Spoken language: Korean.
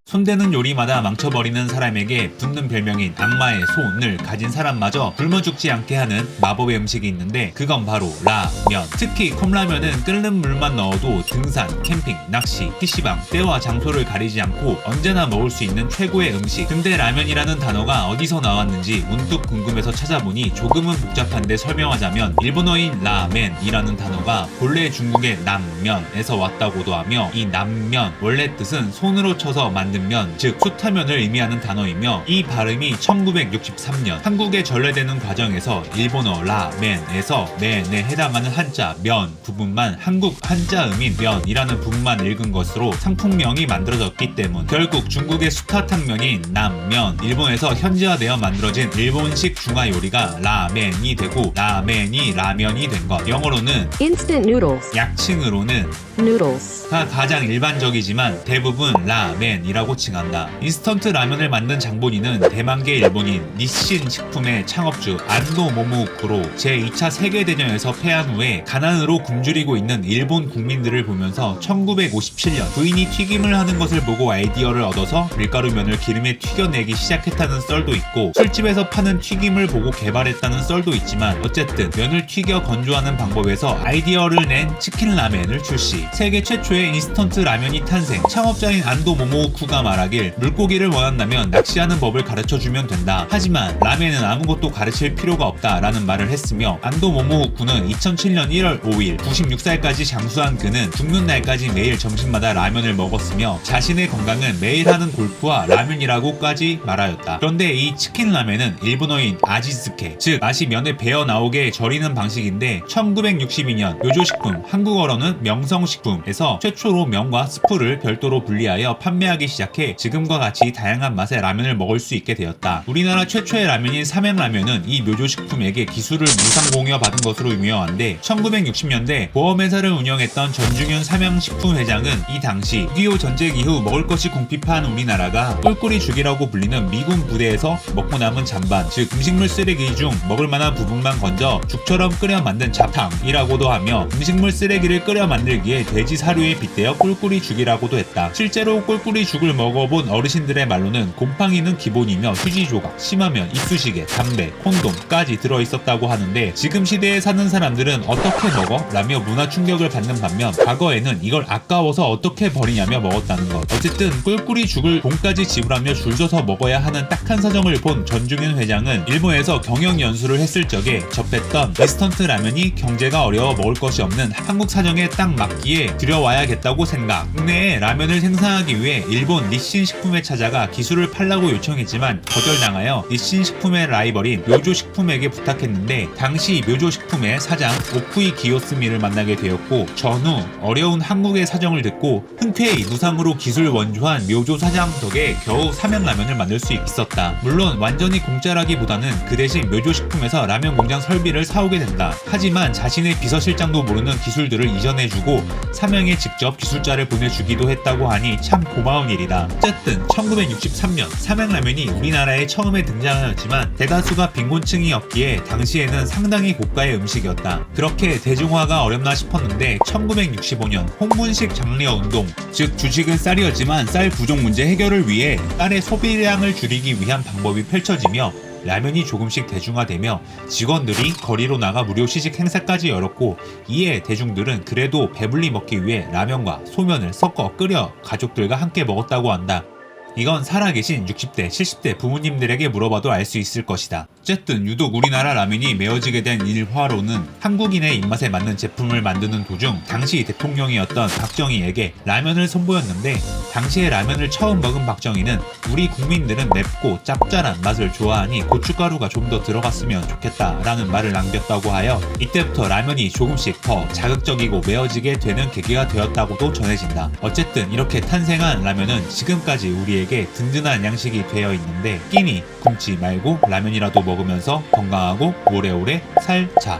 손대는 요리마다 망쳐버리는 사람에게 붙는 별명인 악마의 손을 가진 사람마저 굶어 죽지 않게 하는 마법의 음식이 있는데 그건 바로 라면. 특히 컵라면은 끓는 물만 넣어도 등산, 캠핑, 낚시, PC방, 때와 장소를 가리지 않고 언제나 먹을 수 있는 최고의 음식. 근데 라면이라는 단어가 어디서 나왔는지 문득 궁금해서 찾아보니 조금은 복잡한데 설명하자면 일본어인 라멘이라는 단어가 본래 중국의 남면에서 왔다고도 하며 이 남면 원래 뜻은 손으로 쳐서 만든 면, 즉 숯하면을 의미하는 단어이며 이 발음이 1963년 한국에 전래되는 과정에서 일본어 라멘에서 맨에 해당하는 한자 면 부분만 한국 한자음인 면이라는 부분만 읽은 것으로 상품명이 만들어졌기 때문. 결국 중국의 숯화탕면인 남면, 일본에서 현지화되어 만들어진 일본식 중화 요리가 라멘이 되고 라멘이 라면이 된 것. 영어로는 Instant noodles. 약칭으로는 Noodles. 가 가장 일반적이지만 대부분 라멘이라고 칭한다. 인스턴트 라면을 만든 장본인은 대만계 일본인 니신 식품의 창업주 안도 모모쿠로 제2차 세계대전에서 패한 후에 가난으로 굶주리고 있는 일본 국민들을 보면서 1957년 부인이 튀김을 하는 것을 보고 아이디어를 얻어서 밀가루면을 기름에 튀겨내기 시작했다는 썰도 있고 술집에서 파는 튀김을 보고 개발했다는 썰도 있지만 어쨌든 면을 튀겨 건조하는 방법에서 아이디어를 낸 치킨 라멘을 출시. 세계 최초의 인스턴트 라면이 탄생. 창업자인 안도 모모쿠가 말하길 물고기를 원한다면 낚시하는 법을 가르쳐주면 된다. 하지만 라멘은 아무것도 가르칠 필요가 없다 라는 말을 했으며 안도 모모쿠는 2007년 1월 5일 96살까지 장수한 그는 죽는 날까지 매일 점심마다 라면을 먹었으며 자신의 건강은 매일 하는 골프와 라면이라고까지 말하였다. 그런데 이 치킨 라멘은 일본어인 아지스케, 즉 맛이 면에 배어 나오게 절이는 방식인데 1962년 요조식품, 한국어로는 명성식품에서 최초로 면과 스프를 별도로 분리하여 판매하기 시작해 지금과 같이 다양한 맛의 라면을 먹을 수 있게 되었다. 우리나라 최초의 라면인 삼양라면은 이 묘조식품에게 기술을 무상공여 받은 것으로 유명한데 1960년대 보험회사를 운영했던 전중현 삼양식품 회장은 이 당시 6.25 전쟁 이후 먹을 것이 궁핍한 우리나라가 꿀꿀이죽이라고 불리는 미군 부대에서 먹고 남은 잔반, 즉 음식물 쓰레기 중 먹을 만한 부분만 건져 죽처럼 끓여 만든 잡탕이라고도 하며 음식물 쓰레기를 끓여 만들기에 돼지 사료에 빗대어 꿀꿀이죽이라고도 했다. 실제로 꿀꿀이죽을 먹어본 어르신들의 말로는 곰팡이는 기본이며 휴지 조각, 심하면 이쑤시개, 담배, 콘돔까지 들어있었다고 하는데 지금 시대에 사는 사람들은 어떻게 먹어? 라며 문화 충격을 받는 반면 과거에는 이걸 아까워서 어떻게 버리냐며 먹었다는 것. 어쨌든 꿀꿀이죽을 돈까지 지불하며 줄 서서 먹어야 하는 딱한 사정을 본 전중현 회장은 일본에서 경영 연수를 했을 적에 접했던 인스턴트 라면이 경제가 어려워 먹을 것이 없는 한국 사정에 딱 맞기에 들여와야겠다고 생각. 국내에 라면을 생산하기 위해 일본 니신 식품에 찾아가 기술을 팔라고 요청했지만 거절당하여 니신 식품의 라이벌인 묘조 식품에게 부탁했는데 당시 묘조 식품의 사장 오쿠이 기요스미를 만나게 되었고 전후 어려운 한국의 사정을 듣고 흔쾌히 무상으로 기술 원조한 묘조 사장 덕에 겨우 삼양라면을 만들 수 있었다. 물론 완전히 공짜라기보다는 그 대신 묘조 식품에서 라면 공장 설비를 사오게 된다. 하지만 자신의 비서실장도 모르는 기술들을 이전해주고 삼양에 직접 기술자를 보내주기도 했다고 하니 참 고마운 일이다. 어쨌든 1963년 삼양라면이 우리나라에 처음에 등장하였지만 대다수가 빈곤층이었기에 당시에는 상당히 고가의 음식이었다. 그렇게 대중화가 어렵나 싶었는데 1965년 홍문식 장려 운동, 즉 주식은 쌀이었지만 쌀 부족 문제 해결을 위해 쌀의 소비량을 줄이기 위한 방법이 펼쳐지며 라면이 조금씩 대중화되며 직원들이 거리로 나가 무료 시식 행사까지 열었고 이에 대중들은 그래도 배불리 먹기 위해 라면과 소면을 섞어 끓여 가족들과 함께 먹었다고 한다. 이건 살아계신 60대, 70대 부모님들에게 물어봐도 알 수 있을 것이다. 어쨌든 유독 우리나라 라면이 메워지게 된 일화로는 한국인의 입맛에 맞는 제품을 만드는 도중 당시 대통령이었던 박정희에게 라면을 선보였는데 당시에 라면을 처음 먹은 박정희는 우리 국민들은 맵고 짭짤한 맛을 좋아하니 고춧가루가 좀 더 들어갔으면 좋겠다라는 말을 남겼다고 하여 이때부터 라면이 조금씩 더 자극적이고 메워지게 되는 계기가 되었다고도 전해진다. 어쨌든 이렇게 탄생한 라면은 지금까지 우리에게 든든한 양식이 되어 있는데 끼니 굶지 말고 라면이라도 먹으면서 건강하고 오래오래 살자.